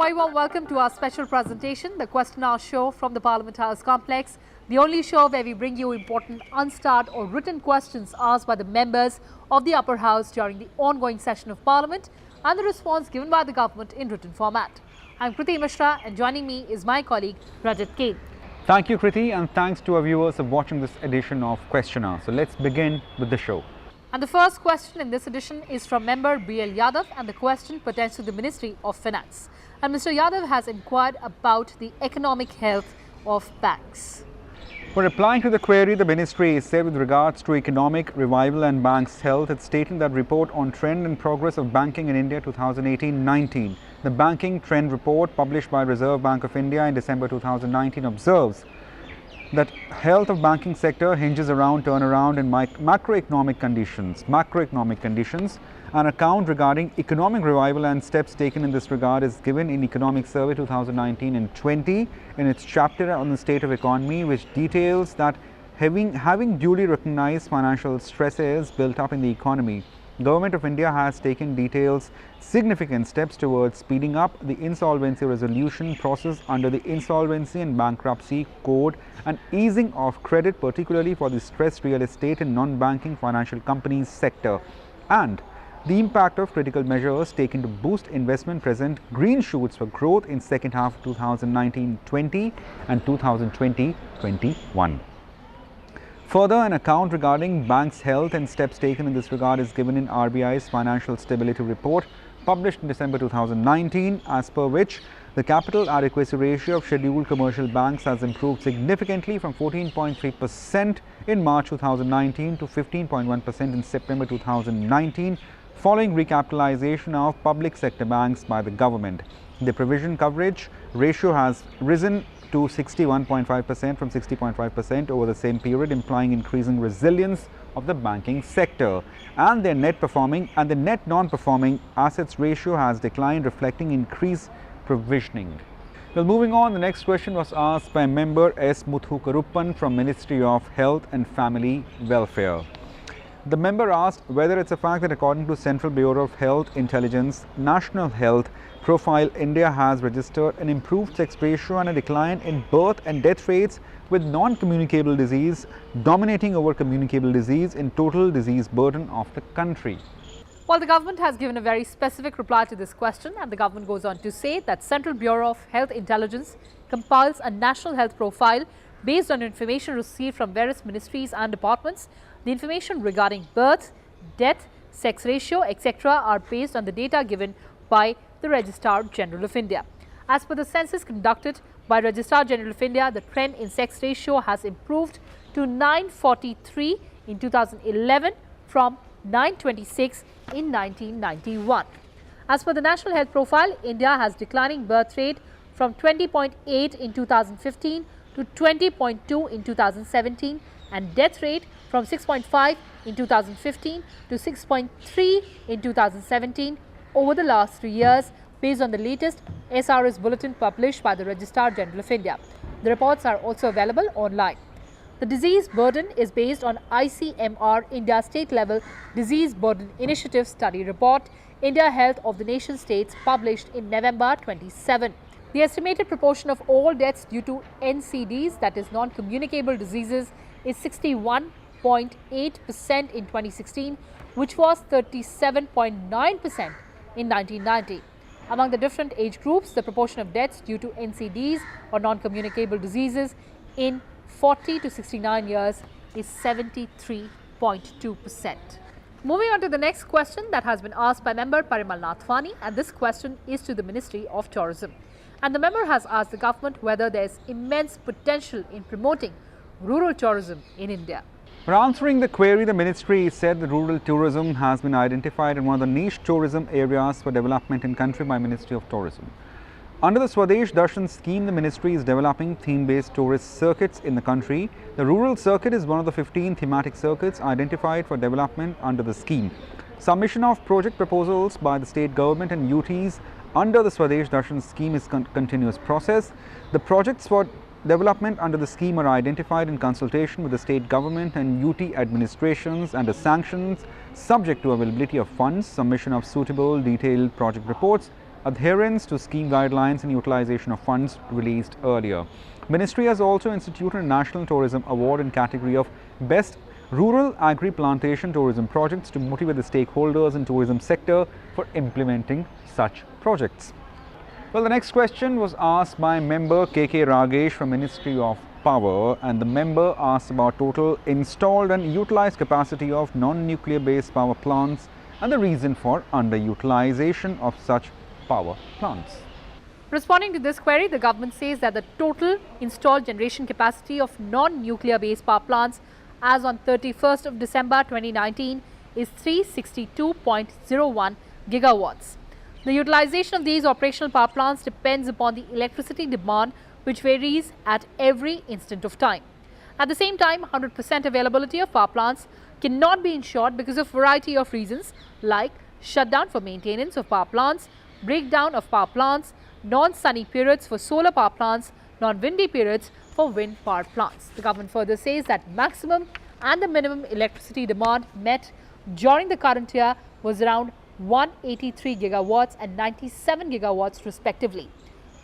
very warm welcome to our special presentation, the Question Hour show from the Parliament House Complex, the only show where we bring you important unstarred or written questions asked by the members of the upper house during the ongoing session of Parliament and the response given by the government in written format. I'm Kriti Mishra and joining me is my colleague Rajat Kain. Thank you, Kriti, and thanks to our viewers for watching this edition of Question Hour. So let's begin with the show. And the first question in this edition is from member B.L. Yadav, and the question pertains to the Ministry of Finance. And Mr. Yadav has inquired about the economic health of banks. For replying to the query, the ministry said with regards to economic revival and banks' health, it's stating that report on trend and progress of banking in India 2018-19. The banking trend report published by Reserve Bank of India in December 2019 observes that health of banking sector hinges around turnaround in macroeconomic conditions. An account regarding economic revival and steps taken in this regard is given in Economic Survey 2019 and 20 in its chapter on the state of economy, which details that having duly recognized financial stresses built up in the economy, Government of India has taken significant steps towards speeding up the insolvency resolution process under the Insolvency and Bankruptcy Code and easing of credit, particularly for the stressed real estate and non-banking financial companies sector, and the impact of critical measures taken to boost investment present green shoots for growth in second half of 2019-20 and 2020-21. Further, an account regarding banks' health and steps taken in this regard is given in RBI's Financial Stability Report published in December 2019, as per which the capital adequacy ratio of scheduled commercial banks has improved significantly from 14.3% in March 2019 to 15.1% in September 2019, following recapitalization of public sector banks by the government. The provision coverage ratio has risen to 61.5% from 60.5% over the same period, implying increasing resilience of the banking sector. And the net non-performing assets ratio has declined, reflecting increased provisioning. Well, moving on, the next question was asked by member S. Muthu Karuppan from Ministry of Health and Family Welfare. The member asked whether it's a fact that according to Central Bureau of Health Intelligence National Health Profile, India has registered an improved sex ratio and a decline in birth and death rates, with non-communicable disease dominating over communicable disease in total disease burden of the country. Well, the government has given a very specific reply to this question, and the government goes on to say that Central Bureau of Health Intelligence compiles a national health profile based on information received from various ministries and departments. The information regarding birth, death, sex ratio, etc. are based on the data given by the Registrar General of India. As per the census conducted by Registrar General of India, the trend in sex ratio has improved to 943 in 2011 from 926 in 1991. As per the National Health Profile, India has declining birth rate from 20.8 in 2015 to 20.2 in 2017 and death rate from 6.5 in 2015 to 6.3 in 2017 over the last 3 years, based on the latest SRS bulletin published by the Registrar General of India. The reports are also available online. The disease burden is based on ICMR India State Level Disease Burden Initiative Study Report, India Health of the Nation States, published in November 27. The estimated proportion of all deaths due to NCDs, that is non-communicable diseases, is 61.8% in 2016, which was 37.9% in 1990. Among the different age groups, the proportion of deaths due to NCDs or non-communicable diseases in 40 to 69 years is 73.2%. Moving on to the next question that has been asked by member Parimal Nathwani, and this question is to the Ministry of Tourism. And the member has asked the government whether there is immense potential in promoting rural tourism in India. For answering the query, the ministry said that rural tourism has been identified as one of the niche tourism areas for development in country by Ministry of Tourism. Under the Swadesh Darshan scheme, the ministry is developing theme-based tourist circuits in the country. The rural circuit is one of the 15 thematic circuits identified for development under the scheme. Submission of project proposals by the state government and UTs under the Swadesh Darshan scheme is continuous process. The projects for development under the scheme are identified in consultation with the state government and UT administrations under sanctions, subject to availability of funds, submission of suitable detailed project reports adherence to scheme guidelines and utilization of funds released earlier. Ministry has also instituted a National Tourism Award in category of Best Rural Agri-Plantation Tourism Projects to motivate the stakeholders in tourism sector for implementing such projects. Well, the next question was asked by member K.K. Ragesh from Ministry of Power, and the member asked about total installed and utilized capacity of non-nuclear based power plants and the reason for underutilization of such power plants. Responding to this query, the government says that the total installed generation capacity of non-nuclear based power plants as on 31st of December 2019 is 362.01 gigawatts. The utilization of these operational power plants depends upon the electricity demand, which varies at every instant of time. At the same time, 100% availability of power plants cannot be ensured because of a variety of reasons like shutdown for maintenance of power plants, breakdown of power plants, non-sunny periods for solar power plants, non-windy periods for wind power plants. The government further says that maximum and the minimum electricity demand met during the current year was around 183 gigawatts and 97 gigawatts respectively.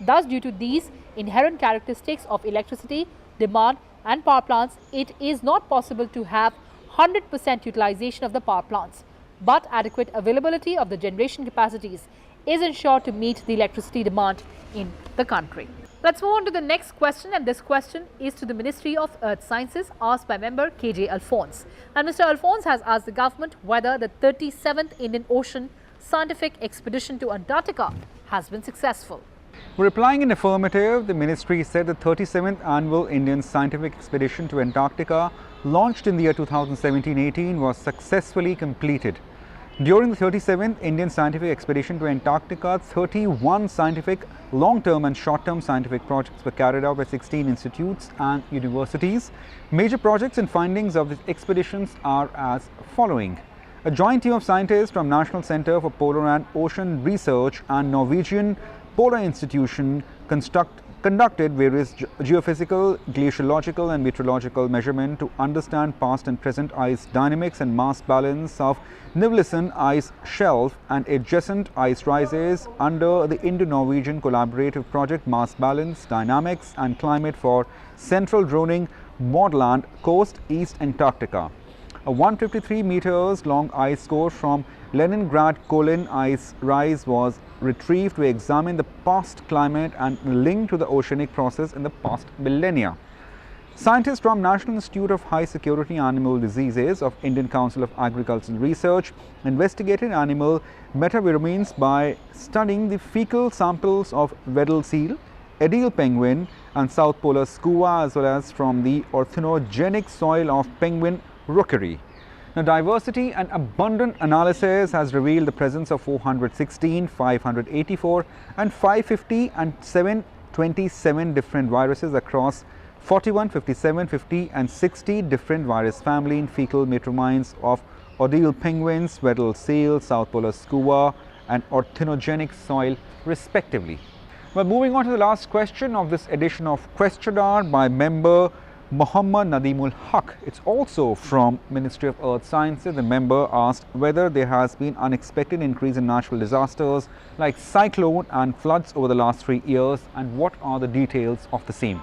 Thus, due to these inherent characteristics of electricity demand and power plants, it is not possible to have 100% utilization of the power plants, but adequate availability of the generation capacities is ensured to meet the electricity demand in the country. Let's move on to the next question, and this question is to the Ministry of Earth Sciences, asked by member KJ Alphonse. And Mr. Alphonse has asked the government whether the 37th Indian Ocean scientific expedition to Antarctica has been successful. Replying in affirmative, the ministry said the 37th annual Indian scientific expedition to Antarctica, launched in the year 2017-18, was successfully completed. During the 37th Indian scientific expedition to Antarctica, 31 scientific long-term and short-term scientific projects were carried out by 16 institutes and universities. Major projects and findings of these expeditions are as following. A joint team of scientists from National Centre for Polar and Ocean Research and Norwegian Polar Institution conducted various geophysical, glaciological and meteorological measurements to understand past and present ice dynamics and mass balance of Nivlisen ice shelf and adjacent ice rises under the Indo-Norwegian collaborative project Mass Balance, Dynamics and Climate for Central Droning Moorland Coast, East Antarctica. A 153 meters long ice core from Leningrad Kolin ice rise was retrieved to examine the past climate and link to the oceanic process in the past millennia. Scientists from National Institute of High Security Animal Diseases of Indian Council of Agricultural Research investigated animal metaviremins by studying the fecal samples of Weddell seal, Adélie penguin and South Polar skua, as well as from the orthinogenic soil of penguin rookery. Now, diversity and abundant analysis has revealed the presence of 416, 584 and 550 and 727 different viruses across 41, 57, 50 and 60 different virus family in fecal metamines of Adélie penguins, Weddell seal, South Polar skua and orthinogenic soil respectively. Well, moving on to the last question of this edition of Questionnaire by member Muhammad Nadimul Haq. It's also from Ministry of Earth Sciences. The member asked whether there has been unexpected increase in natural disasters like cyclone and floods over the last 3 years, and what are the details of the same.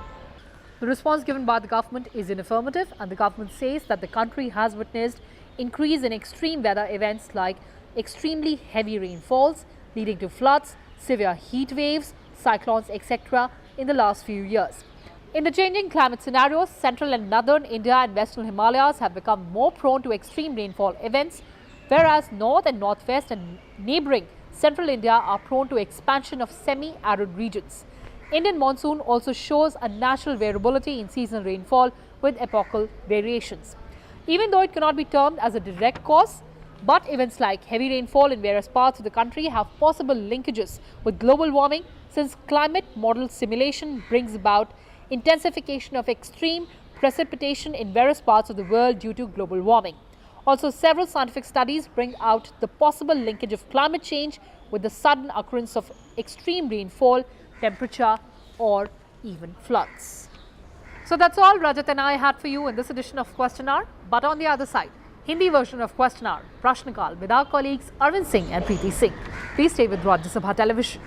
The response given by the government is in affirmative, and the government says that the country has witnessed increase in extreme weather events like extremely heavy rainfalls leading to floods, severe heat waves, cyclones, etc. in the last few years. In the changing climate scenarios, central and northern India and western Himalayas have become more prone to extreme rainfall events, whereas north and northwest and neighbouring central India are prone to expansion of semi-arid regions. Indian monsoon also shows a natural variability in seasonal rainfall with epochal variations. Even though it cannot be termed as a direct cause, but events like heavy rainfall in various parts of the country have possible linkages with global warming, since climate model simulation brings about intensification of extreme precipitation in various parts of the world due to global warming. Also, several scientific studies bring out the possible linkage of climate change with the sudden occurrence of extreme rainfall, temperature or even floods. So that's all Rajat and I had for you in this edition of Questionnaire. But on the other side, Hindi version of Question Hour, Prashnakal, with our colleagues Arvind Singh and Kriti Singh. Please stay with Rajya Sabha Television.